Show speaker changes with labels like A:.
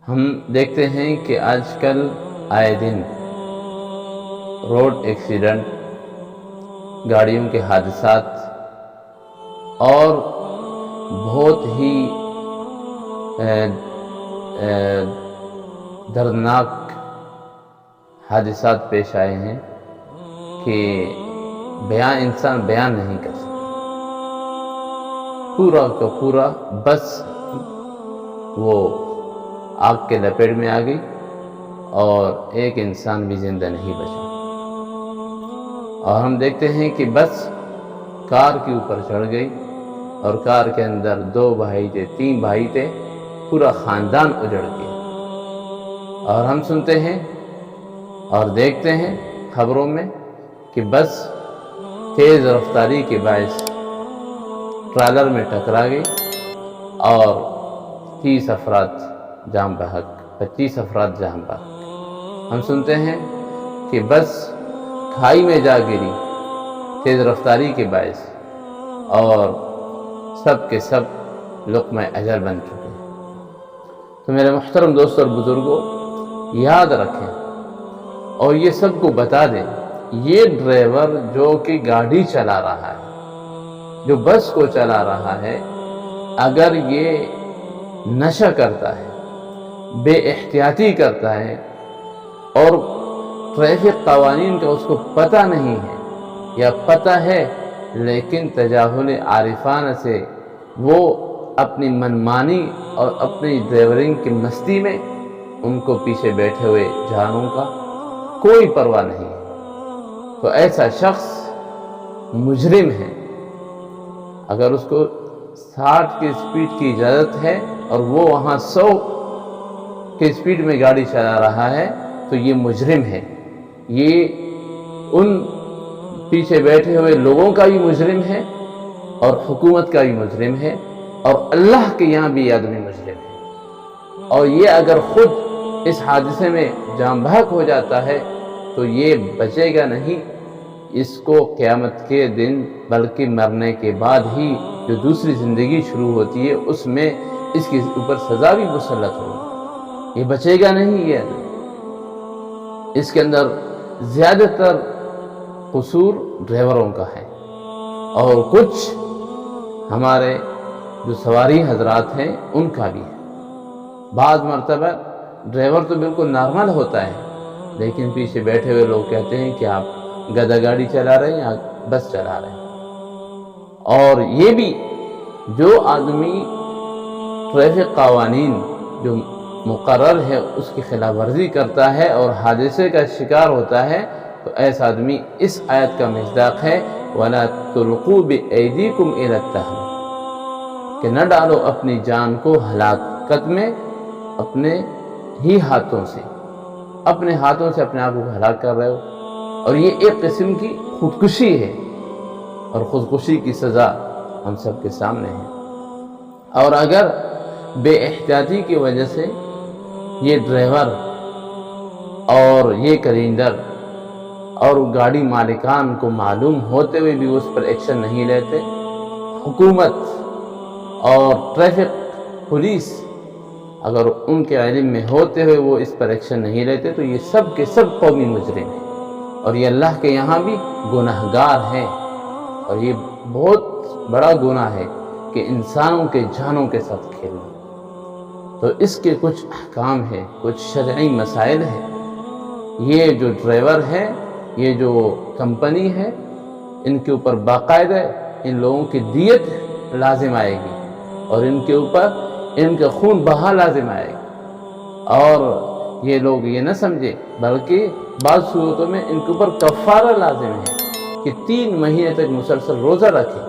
A: ہم دیکھتے ہیں کہ آج کل آئے دن روڈ ایکسیڈنٹ، گاڑیوں کے حادثات اور بہت ہی دردناک حادثات پیش آئے ہیں کہ انسان بیان نہیں کر سکتا۔ پورا کا پورا بس وہ آگ کے لپیٹ میں آ گئی اور ایک انسان بھی زندہ نہیں بچا۔ اور ہم دیکھتے ہیں کہ بس کار کے اوپر چڑھ گئی اور کار کے اندر 2 بھائی تھے، 3 بھائی تھے، پورا خاندان اجڑ گیا۔ اور ہم سنتے ہیں اور دیکھتے ہیں خبروں میں کہ بس تیز رفتاری کے باعث ٹرالر میں ٹکرا گئی اور 30 افراد جان بحق، 25 افراد جان بحق۔ ہم سنتے ہیں کہ بس کھائی میں جا گری تیز رفتاری کے باعث اور سب کے سب لقمہ اجل بن چکے ہیں۔ تو میرے محترم دوست اور بزرگوں، یاد رکھیں اور یہ سب کو بتا دیں، یہ ڈرائیور جو کہ گاڑی چلا رہا ہے، جو بس کو چلا رہا ہے، اگر یہ نشہ کرتا ہے، بے احتیاطی کرتا ہے اور ٹریفک قوانین کا اس کو پتہ نہیں ہے یا پتہ ہے لیکن تجاہل عارفانہ سے وہ اپنی منمانی اور اپنی ڈرائیورنگ کی مستی میں ان کو پیچھے بیٹھے ہوئے جانوں کا کوئی پرواہ نہیں ہے، تو ایسا شخص مجرم ہے۔ اگر اس کو 60 کی سپیڈ کی اجازت ہے اور وہ وہاں 100 کی سپیڈ میں گاڑی چلا رہا ہے تو یہ مجرم ہے۔ یہ ان پیچھے بیٹھے ہوئے لوگوں کا بھی مجرم ہے اور حکومت کا بھی مجرم ہے اور اللہ کے یہاں بھی یہ آدمی مجرم ہے۔ اور یہ اگر خود اس حادثے میں جان بحق ہو جاتا ہے تو یہ بچے گا نہیں، اس کو قیامت کے دن بلکہ مرنے کے بعد ہی جو دوسری زندگی شروع ہوتی ہے اس میں اس کے اوپر سزا بھی مسلط ہوگی، یہ بچے گا نہیں۔ یہ اس کے اندر زیادہ تر قصور ڈرائیوروں کا ہے اور کچھ ہمارے جو سواری حضرات ہیں ان کا بھی ہے۔ بعض مرتبہ ڈرائیور تو بالکل نارمل ہوتا ہے لیکن پیچھے بیٹھے ہوئے لوگ کہتے ہیں کہ آپ گدھا گاڑی چلا رہے ہیں یا بس چلا رہے ہیں۔ اور یہ بھی جو آدمی ٹریفک قوانین جو مقرر ہے اس کی خلاف ورزی کرتا ہے اور حادثے کا شکار ہوتا ہے تو ایسا آدمی اس آیت کا مصداق ہے وَلَا تُلْقُوا بِأَيْدِيكُمْ إِلَى التَّهْلُكَةِ، کہ نہ ڈالو اپنی جان کو ہلاکت میں اپنے ہی ہاتھوں سے، اپنے ہاتھوں سے اپنے آپ کو ہلاک کر رہے ہو، اور یہ ایک قسم کی خودکشی ہے اور خودکشی کی سزا ہم سب کے سامنے ہے۔ اور اگر بے احتیاطی کی وجہ سے یہ ڈرائیور اور یہ کلینڈر اور گاڑی مالکان کو معلوم ہوتے ہوئے بھی اس پر ایکشن نہیں لیتے، حکومت اور ٹریفک پولیس اگر ان کے علم میں ہوتے ہوئے وہ اس پر ایکشن نہیں لیتے تو یہ سب کے سب قومی مجرم ہیں اور یہ اللہ کے یہاں بھی گناہگار ہیں۔ اور یہ بہت بڑا گناہ ہے کہ انسانوں کے جانوں کے ساتھ کھیلنا۔ تو اس کے کچھ احکام ہیں، کچھ شرعی مسائل ہیں۔ یہ جو ڈرائیور ہے، یہ جو کمپنی ہے، ان کے اوپر باقاعدہ ان لوگوں کی دیت لازم آئے گی اور ان کے اوپر ان کا خون بہا لازم آئے گا۔ اور یہ لوگ یہ نہ سمجھے بلکہ بعض صورتوں میں ان کے اوپر کفارہ لازم ہے کہ 3 مہینے تک مسلسل روزہ رکھے